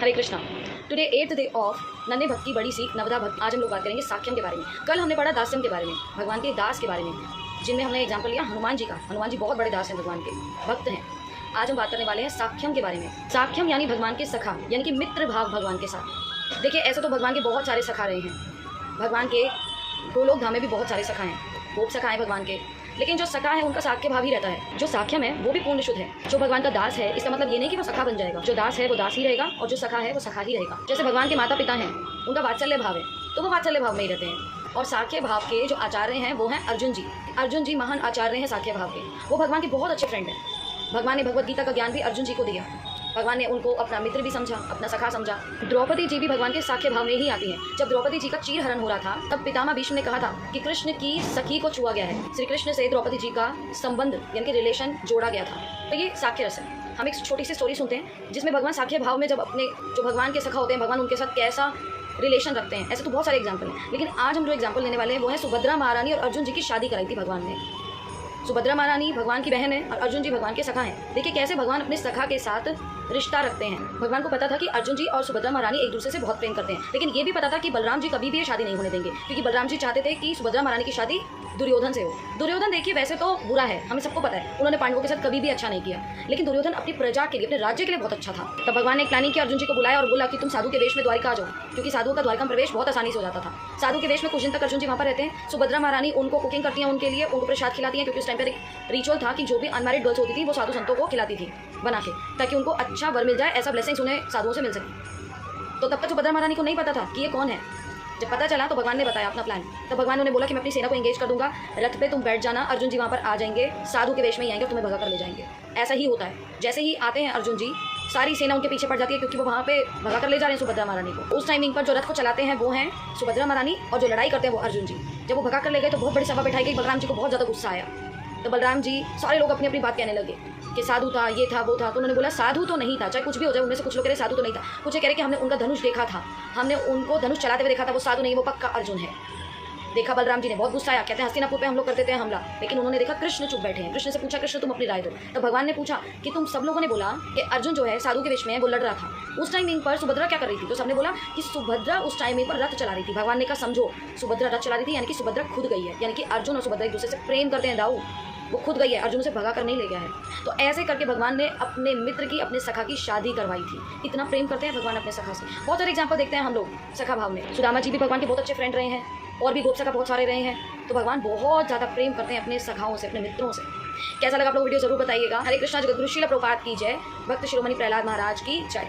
Hare Krishna. Today 8th day of नन्हे भक्त की बड़ी सीख नवदा भक्त। आज हम लोग बात करेंगे साख्यम के बारे में। कल हमने पढ़ा दास्यम के बारे में, भगवान के दास के बारे में, जिनमें हमने एग्जाम्पल लिया हनुमान जी का। हनुमान जी बहुत बड़े दास हैं, भगवान के भक्त हैं। आज हम बात करने वाले हैं साख्यम के बारे में। साख्यम यानी भगवान के सखा, यानी कि मित्र भाव भगवान के साथ। देखिए, ऐसे तो भगवान के बहुत सारे सखा रहे हैं। भगवान के गोलोक धाम में भी बहुत सारे सखा हैं, गोप सखा हैं भगवान के। लेकिन जो सखा है उनका साख्य भाव ही रहता है। जो साख्यम है वो भी पूर्ण शुद्ध है। जो भगवान का दास है, इसका मतलब ये नहीं कि वो सखा बन जाएगा। जो दास है वो दास ही रहेगा और जो सखा है वो सखा ही रहेगा। जैसे भगवान के माता पिता हैं, उनका वात्सल्य भाव है तो वो वात्सल्य भाव में ही रहते हैं। और साख्य भाव के जो आचार्य हैं वो हैं अर्जुन जी। अर्जुन जी महान आचार्य हैं साख्य भाव के। वो भगवान के बहुत अच्छे फ्रेंड हैं। भगवान ने भगवत गीता का ज्ञान भी अर्जुन जी को दिया। भगवान ने उनको अपना मित्र भी समझा, अपना सखा समझा। द्रौपदी जी भी भगवान के साख्य भाव में ही आती हैं। जब द्रौपदी जी का चीर हरण हो रहा था, तब पितामह भीष्म ने कहा था कि कृष्ण की सखी को छुआ गया है। श्री कृष्ण से द्रौपदी जी का संबंध यानी कि रिलेशन जोड़ा गया था। तो ये साख्य रस है। हम एक छोटी सी स्टोरी सुनते हैं जिसमें भगवान साख्य भाव में जब अपने जो भगवान के सखा होते हैं, भगवान उनके साथ कैसा रिलेशन रखते हैं। ऐसे तो बहुत सारे एग्जाम्पल हैं, लेकिन आज हम जो एग्जाम्पल लेने वाले हैं वो है सुभद्रा महारानी और अर्जुन जी की शादी कराई थी भगवान ने। सुभद्रा महारानी भगवान की बहन है और अर्जुन जी भगवान के सखा हैं। देखिए कैसे भगवान अपने सखा के साथ रिश्ता रखते हैं। भगवान को पता था कि अर्जुन जी और सुभद्रा महारानी एक दूसरे से बहुत प्रेम करते हैं, लेकिन ये भी पता था कि बलराम जी कभी भी ये शादी नहीं होने देंगे, क्योंकि बलराम जी चाहते थे कि सुभद्रा महारानी की शादी दुर्योधन से हो। दुर्योधन देखिए वैसे तो बुरा है, हमें सबको पता है, उन्होंने पांडवों के साथ कभी भी अच्छा नहीं किया, लेकिन दुर्योधन अपनी प्रजा के लिए, अपने राज्य के लिए बहुत अच्छा था। तब भगवान ने एक प्लानिंग किया, अर्जुन जी को बुलाया और बोला कि तुम साधु के वेश में द्वारिका आ जाओ, क्योंकि साधुओं का द्वारिका में प्रवेश बहुत आसानी से हो जाता था। साधु के वेश में कुछ दिन तक अर्जुन जी वहाँ पर रहते हैं। सुभद्रा महारानी उनको कुकिंग करती हैं, उनके लिए उनको प्रसाद खिलाती हैं, क्योंकि उस टाइम पर एक रिचुअल था कि जो भी अनमैरिड गर्ल्स होती थी वो साधु संतों को खिलाती थी बना के, ताकि उनको अच्छा वर मिल जाए, ऐसा ब्लेसिंग्स उन्हें साधुओं से मिल सके। तो तब तक सुभद्रा महारानी को नहीं पता था कि ये कौन है। जब पता चला तो भगवान ने बताया अपना प्लान। तब भगवान ने उन्हें बोला कि मैं अपनी सेना को एंगेज कर दूंगा, रथ पे तुम बैठ जाना, अर्जुन जी वहाँ पर आ जाएंगे, साधु के वेश में ही आएंगे, तुम्हें भगा कर ले जाएंगे। ऐसा ही होता है, जैसे ही आते हैं अर्जुन जी, सारी सेना उनके पीछे पड़ जाती है, क्योंकि वो वहाँ पे भगा कर ले जा रहे हैं सुभद्रा महारानी को। उस टाइमिंग पर जो रथ को चलाते हैं वो हैं सुभद्रा महारानी और जो लड़ाई करते हैं वो अर्जुन जी। जब वो भगा कर ले गए तो बहुत बड़ी सभा बैठाई गई। बलराम जी को बहुत ज़्यादा गुस्सा आया। तो बलराम जी, सारे लोग अपनी अपनी बात कहने लगे कि साधु था, ये था, वो था। तो उन्होंने बोला साधु तो नहीं था, चाहे कुछ भी हो जाए। उनमें से कुछ लोग कह रहे साधु तो नहीं था, कुछ कह रहे कि हमने उनका धनुष देखा था, हमने उनको धनुष चलाते हुए देखा था, वो साधु नहीं, वो पक्का अर्जुन है। देखा बलराम जी ने, बहुत गुस्सा आया। कहते हैं हस्तिनापुर पे हम लोग करते थे हमला, लेकिन उन्होंने देखा कृष्ण चुप बैठे हैं। कृष्ण से पूछा, कृष्ण तुम अपनी राय दो। तो भगवान ने पूछा कि तुम सब लोगों ने बोला कि अर्जुन जो है साधु के वेश में है, वो लड़ रहा था। उस टाइमिंग पर सुभद्रा क्या कर रही थी? तो सबने बोला कि सुभद्रा उस टाइमिंग पर रथ चला रही थी। भगवान ने कहा समझो, सुभद्रा रथ चला रही थी, यानी कि सुभद्रा खुद गई है, यानी कि अर्जुन और सुभद्रा एक दूसरे से प्रेम करते हैं। दाऊ वो खुद गई है, अर्जुन से भगा कर नहीं ले गया है। तो ऐसे करके भगवान ने अपने मित्र की, अपने सखा की शादी करवाई थी। इतना प्रेम करते हैं भगवान अपने सखा से। बहुत सारे एग्जाम्पल देखते हैं हम लोग सखा भाव में। सुदामा जी भी भगवान के बहुत अच्छे फ्रेंड रहे हैं, और भी गोप सखा बहुत सारे रहे हैं। तो भगवान बहुत ज़्यादा प्रेम करते हैं अपने सखाओं से, अपने मित्रों से। कैसा लगा आप लोग वीडियो जरूर बताइएगा। हरे कृष्णा। जगतगुरु श्रील प्रभुपाद की जय। भक्त शिरोमणि प्रहलाद महाराज की जय।